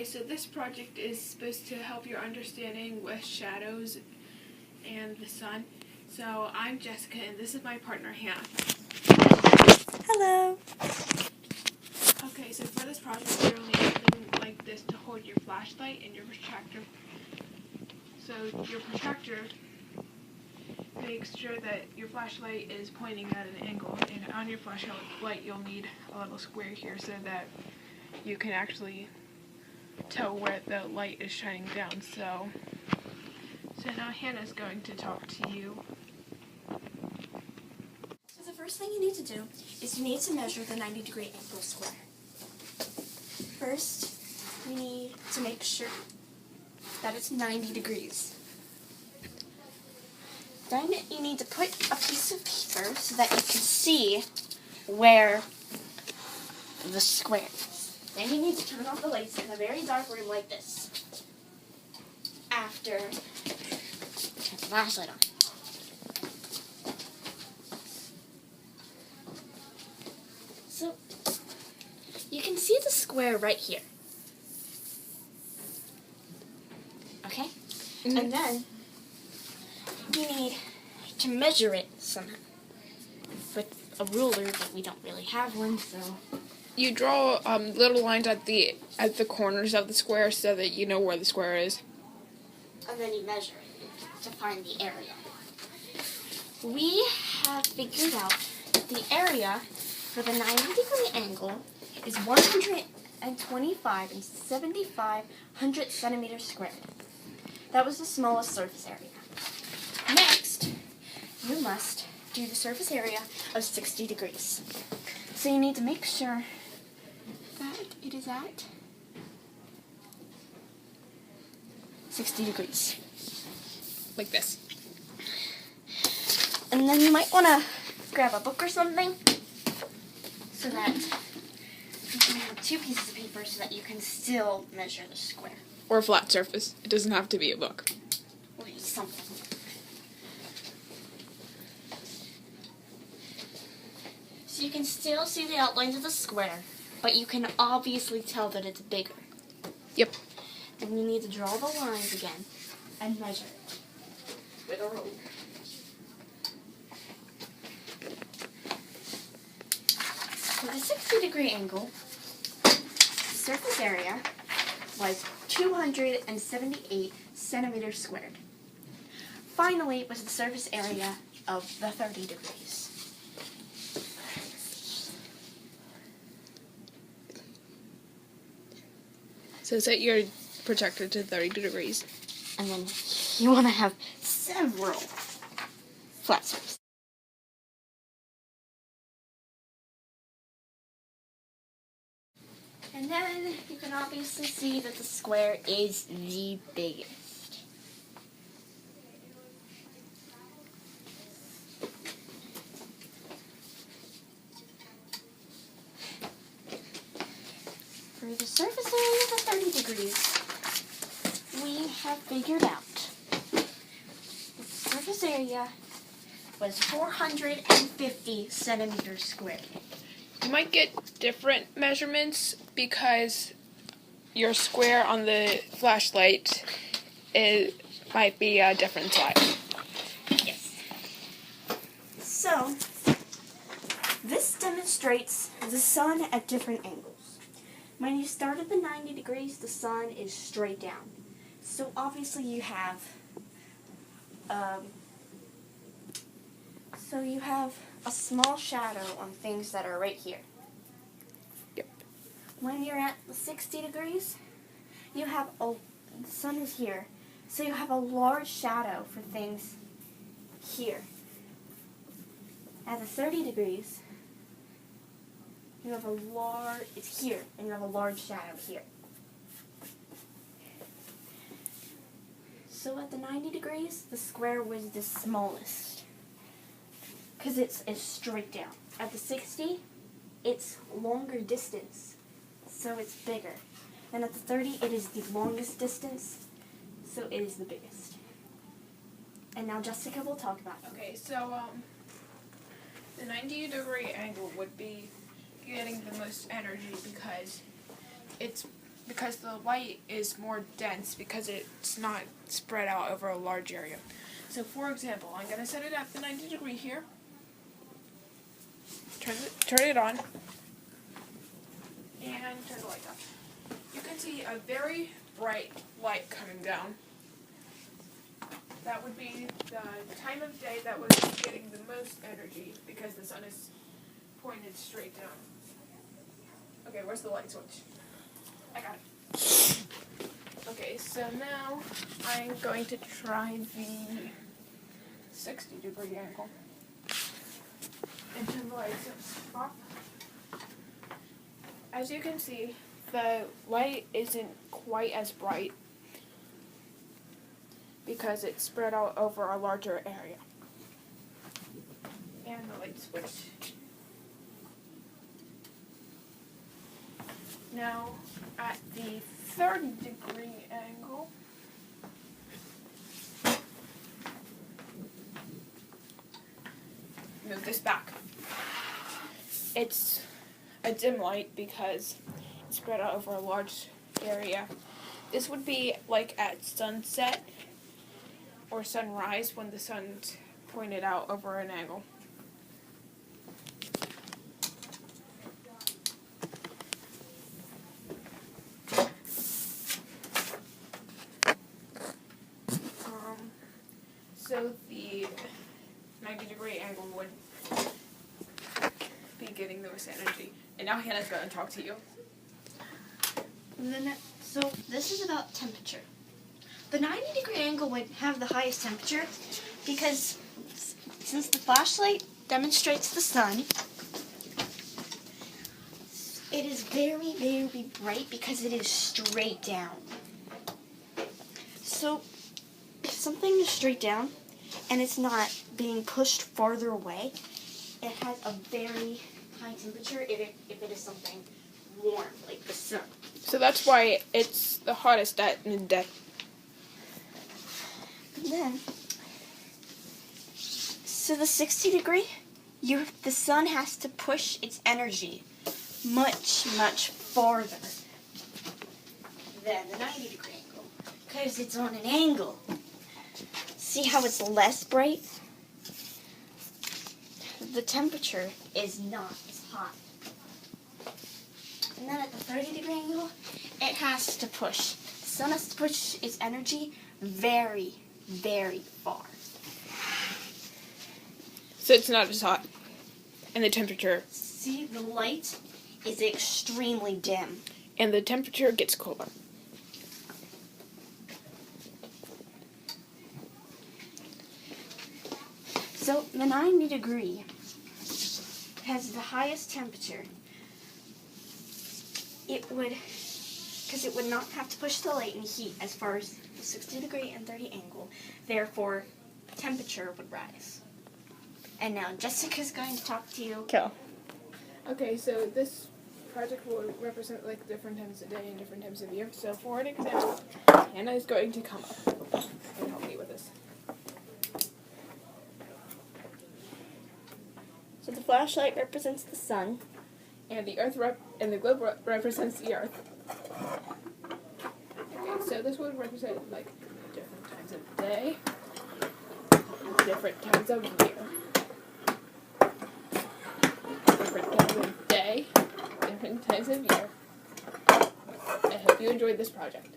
Okay, so this project is supposed to help your understanding with shadows and the sun. So I'm Jessica and this is my partner Hannah. Hello. Okay, so for this project you'll need something like this to hold your flashlight and your protractor. So your protractor makes sure that your flashlight is pointing at an angle, and on your flashlight you'll need a little square here so that you can actually tell where the light is shining down. So now Hannah's going to talk to you. So the first thing you need to do is you need to measure the 90-degree angle square. First, you need to make sure that it's 90 degrees. Then you need to put a piece of paper so that you can see where the square is. Then you need to turn off the lights in a very dark room like this. After, turn the flashlight on. So, you can see the square right here. Okay? Mm-hmm. And then, you need to measure it somehow. With a ruler, but we don't really have one, so... You draw little lines at the corners of the square so that you know where the square is. And then you measure it to find the area. We have figured out that the area for the 90-degree angle is 125 and 7,500 centimeters squared. That was the smallest surface area. Next, you must do the surface area of 60 degrees. So you need to make sure that it is at 60 degrees. Like this. And then you might want to grab a book or something so that you can have two pieces of paper so that you can still measure the square. Or a flat surface. It doesn't have to be a book. Or something. So you can still see the outlines of the square, but you can obviously tell that it's bigger. Yep. And you need to draw the lines again and measure it with a ruler. For the 60-degree angle, surface area was 278 centimeters squared. Finally, was the surface area of the 30 degrees. So set your projector to 30 degrees. And then you want to have several flat surfaces. And then you can obviously see that the square is the biggest. For the surface area of the 30 degrees, we have figured out the surface area was 450 centimeters squared. You might get different measurements because your square on the flashlight might be a different size. Yes. So, this demonstrates the sun at different angles. When you start at the 90 degrees, the sun is straight down. So obviously you have, a small shadow on things that are right here. Yep. When you're at the 60 degrees, the sun is here, so you have a large shadow for things here. At the 30 degrees, you have it's here, and you have a large shadow here. So at the 90 degrees, the square was the smallest, because it's straight down. At the 60, it's longer distance, so it's bigger. And at the 30, it is the longest distance, so it is the biggest. And now Jessica will talk about it. Okay, so the 90-degree angle would be getting the most energy because it's because the light is more dense because it's not spread out over a large area. So for example, I'm going to set it at the 90 degree here. Turn it on. And turn the light on. You can see a very bright light coming down. That would be the time of day that was getting the most energy because the sun is pointed straight down. Okay, where's the light switch? I got it. Okay, so now I'm going to try the 60 degree angle. And turn the lights off. As you can see, the light isn't quite as bright because it's spread out over a larger area. And the light switch. Now, at the 30 degree angle, move this back. It's a dim light because it's spread out over a large area. This would be like at sunset or sunrise when the sun's pointed out over an angle. So the 90 degree angle would be getting the most energy. And now Hannah's going to talk to you. So this is about temperature. The 90 degree angle would have the highest temperature because since the flashlight demonstrates the sun, it is very, very bright because it is straight down. So if something is straight down and it's not being pushed farther away, it has a very high temperature if it is something warm, like the sun. So that's why it's the hottest at midday. And then, so the 60 degree, the sun has to push its energy much, much farther than the 90 degree angle because it's on an angle. See how it's less bright? The temperature is not as hot. And then at the 30 degree angle, it has to push. The sun has to push its energy very, very far. So it's not as hot. And the temperature. See, the light is extremely dim. And the temperature gets cooler. So the 90 degree has the highest temperature. Because it would not have to push the light and heat as far as the 60 degree and 30 angle. Therefore, temperature would rise. And now Jessica's going to talk to you. Okay, so this project will represent like different times of day and different times of year. So for an example, Hannah is going to come up and help me with this. So the flashlight represents the sun. And the the globe represents the Earth. Okay, so this would represent like different times of day, different times of year, different times of day, different times of year. I hope you enjoyed this project.